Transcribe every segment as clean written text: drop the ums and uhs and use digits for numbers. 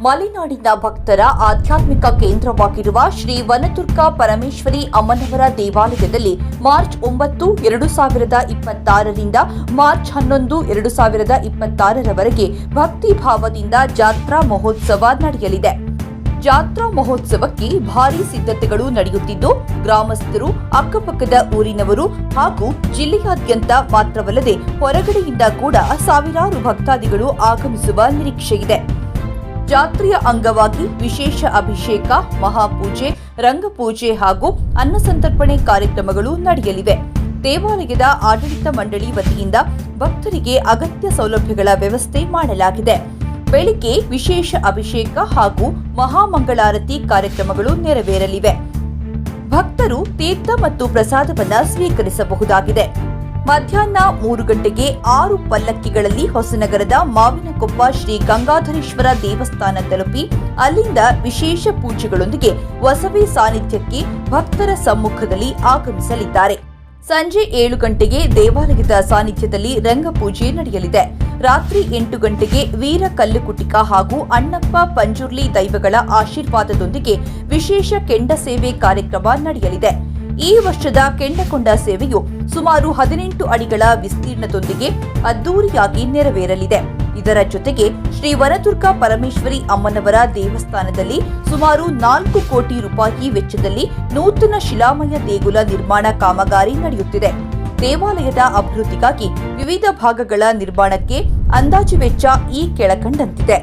ಮಲೆನಾಡಿನ ಭಕ್ತರ ಆಧ್ಯಾತ್ಮಿಕ ಕೇಂದ್ರವಾಗಿರುವ ಶ್ರೀ ವನದುರ್ಗಾ ಪರಮೇಶ್ವರಿ ಅಮ್ಮನವರ ದೇವಾಲಯದಲ್ಲಿ ಮಾರ್ಚ್ 9, 2026ರಿಂದ ಮಾರ್ಚ್ 11, 2026ರವರೆಗೆ ಭಕ್ತಿ ಭಾವದಿಂದ ಜಾತ್ರಾ ಮಹೋತ್ಸವ ನಡೆಯಲಿದೆ. ಜಾತ್ರಾ ಮಹೋತ್ಸವಕ್ಕೆ ಭಾರೀ ಸಿದ್ಧತೆಗಳು ನಡೆಯುತ್ತಿದ್ದು, ಗ್ರಾಮಸ್ಥರು, ಅಕ್ಕಪಕ್ಕದ ಊರಿನವರು ಹಾಗೂ ಜಿಲ್ಲೆಯಾದ್ಯಂತ ಮಾತ್ರವಲ್ಲದೆ ಹೊರಗಡೆಯಿಂದ ಕೂಡ ಸಾವಿರಾರು ಭಕ್ತಾದಿಗಳು ಆಗಮಿಸುವ ನಿರೀಕ್ಷೆಯಿದೆ. ಜಾತ್ರೆಯ ಅಂಗವಾಗಿ ವಿಶೇಷ ಅಭಿಷೇಕ, ಮಹಾಪೂಜೆ, ರಂಗಪೂಜೆ ಹಾಗೂ ಅನ್ನಸಂತರ್ಪಣೆ ಕಾರ್ಯಕ್ರಮಗಳು ನಡೆಯಲಿವೆ. ದೇವಾಲಯದ ಆಡಳಿತ ಮಂಡಳಿ ವತಿಯಿಂದ ಭಕ್ತರಿಗೆ ಅಗತ್ಯ ಸೌಲಭ್ಯಗಳ ವ್ಯವಸ್ಥೆ ಮಾಡಲಾಗಿದೆ. ಬೆಳಿಗ್ಗೆ ವಿಶೇಷ ಅಭಿಷೇಕ ಹಾಗೂ ಮಹಾಮಂಗಳಾರತಿ ಕಾರ್ಯಕ್ರಮಗಳು ನೆರವೇರಲಿವೆ. ಭಕ್ತರು ತೀರ್ಥ ಮತ್ತು ಪ್ರಸಾದವನ್ನು ಸ್ವೀಕರಿಸಬಹುದಾಗಿದೆ. ಮಧ್ಯಾಹ್ನ 3 ಗಂಟೆಗೆ 6 ಪಲ್ಲಕ್ಕಿಗಳಲ್ಲಿ ಹೊಸನಗರದ ಮಾವಿನಕೊಪ್ಪ ಶ್ರೀ ಗಂಗಾಧರೇಶ್ವರ ದೇವಸ್ಥಾನ ತಲುಪಿ ಅಲ್ಲಿಂದ ವಿಶೇಷ ಪೂಜೆಗಳೊಂದಿಗೆ ವಸವಿ ಸಾನ್ನಿಧ್ಯಕ್ಕೆ ಭಕ್ತರ ಸಮ್ಮುಖದಲ್ಲಿ ಆಗಮಿಸಲಿದ್ದಾರೆ. ಸಂಜೆ 7 ಗಂಟೆಗೆ ದೇವಾಲಯದ ಸಾನ್ನಿಧ್ಯದಲ್ಲಿ ರಂಗಪೂಜೆ ನಡೆಯಲಿದೆ. ರಾತ್ರಿ 8 ಗಂಟೆಗೆ ವೀರ ಕಲ್ಲುಕುಟಿಕ ಹಾಗೂ ಅಣ್ಣಪ್ಪ ಪಂಜುರ್ಲಿ ದೈವಗಳ ಆಶೀರ್ವಾದದೊಂದಿಗೆ ವಿಶೇಷ ಕೆಂಡ ಸೇವೆ ಕಾರ್ಯಕ್ರಮ ನಡೆಯಲಿದೆ. ಈ ವರ್ಷದ ಕೆಂಡಕೊಂಡ ಸೇವೆಯು ಸುಮಾರು 18 ಅಡಿಗಳ ವಿಸ್ತೀರ್ಣದೊಂದಿಗೆ ಅದ್ದೂರಿಯಾಗಿ ನೆರವೇರಲಿದೆ. ಇದರ ಜೊತೆಗೆ ಶ್ರೀ ವನದುರ್ಗಾ ಪರಮೇಶ್ವರಿ ಅಮ್ಮನವರ ದೇವಸ್ಥಾನದಲ್ಲಿ ಸುಮಾರು 4 ಕೋಟಿ ರೂಪಾಯಿ ವೆಚ್ಚದಲ್ಲಿ ನೂತನ ಶಿಲಾಮಯ ದೇಗುಲ ನಿರ್ಮಾಣ ಕಾಮಗಾರಿ ನಡೆಯುತ್ತಿದೆ. ದೇವಾಲಯದ ಅಭಿವೃದ್ಧಿಗಾಗಿ ವಿವಿಧ ಭಾಗಗಳ ನಿರ್ಮಾಣಕ್ಕೆ ಅಂದಾಜು ವೆಚ್ಚ ಈ ಕೆಳಕಂಡಂತಿದೆ.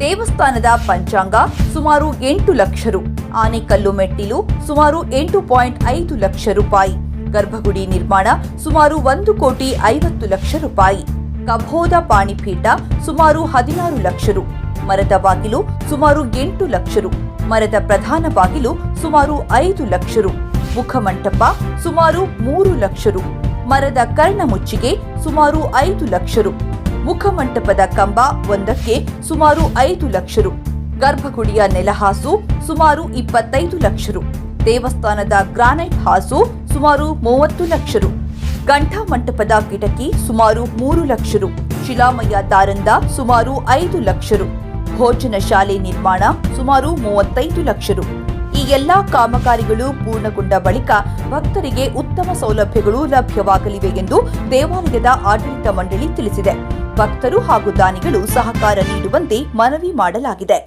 ದೇವಸ್ಥಾನದ ಪಂಚಾಂಗ ಸುಮಾರು 8 ಲಕ್ಷ ರು, ಆನೆಕಲ್ಲು ಮೆಟ್ಟಿಲು ಸುಮಾರು 8.5 ಲಕ್ಷ ರೂಪಾಯಿ, ಗರ್ಭಗುಡಿ ನಿರ್ಮಾಣ ಸುಮಾರು 1 ಕೋಟಿ 50 ಲಕ್ಷ ರೂಪಾಯಿ, ಕಬೋಧ ಪಾಣಿಪೀಠ ಸುಮಾರು 16 ಲಕ್ಷ ರು, ಮರದ ಬಾಗಿಲು ಸುಮಾರು 8 ಲಕ್ಷ ರು, ಮರದ ಪ್ರಧಾನ ಬಾಗಿಲು ಸುಮಾರು 5 ಲಕ್ಷ ರು, ಮುಖಮಂಟಪ ಸುಮಾರು 3 ಲಕ್ಷ ರು, ಮರದ ಕರ್ಣ ಮುಚ್ಚಿಗೆ ಸುಮಾರು 5 ಲಕ್ಷ ರು, ಮುಖಮಂಟಪದ ಕಂಬ ಒಂದಕ್ಕೆ ಸುಮಾರು 5 ಲಕ್ಷ ರು, ಗರ್ಭಗುಡಿಯ ನೆಲಹಾಸು ಸುಮಾರು 25 ಲಕ್ಷ ರು, ದೇವಸ್ಥಾನದ ಗ್ರಾನೈಟ್ ಹಾಸು ಸುಮಾರು 30 ಲಕ್ಷ ರು, ಗಂಠಾ ಮಂಟಪದ ಕಿಟಕಿ ಸುಮಾರು 3 ಲಕ್ಷ ರು, ಶಿಲಾಮಯ ದಾರಂದ ಸುಮಾರು 5 ಲಕ್ಷ ರು, ಭೋಜನ ಶಾಲೆ ನಿರ್ಮಾಣ ಸುಮಾರು 35 ಲಕ್ಷ ರು. ಈ ಎಲ್ಲಾ ಕಾಮಗಾರಿಗಳು ಪೂರ್ಣಗೊಂಡ ಬಳಿಕ ಭಕ್ತರಿಗೆ ಉತ್ತಮ ಸೌಲಭ್ಯಗಳು ಲಭ್ಯವಾಗಲಿವೆ ಎಂದು ದೇವಾಲಯದ ಆಡಳಿತ ಮಂಡಳಿ ತಿಳಿಸಿದೆ. ಭಕ್ತರು ಹಾಗೂ ದಾನಿಗಳು ಸಹಕಾರ ನೀಡುವಂತೆ ಮನವಿ ಮಾಡಲಾಗಿದೆ.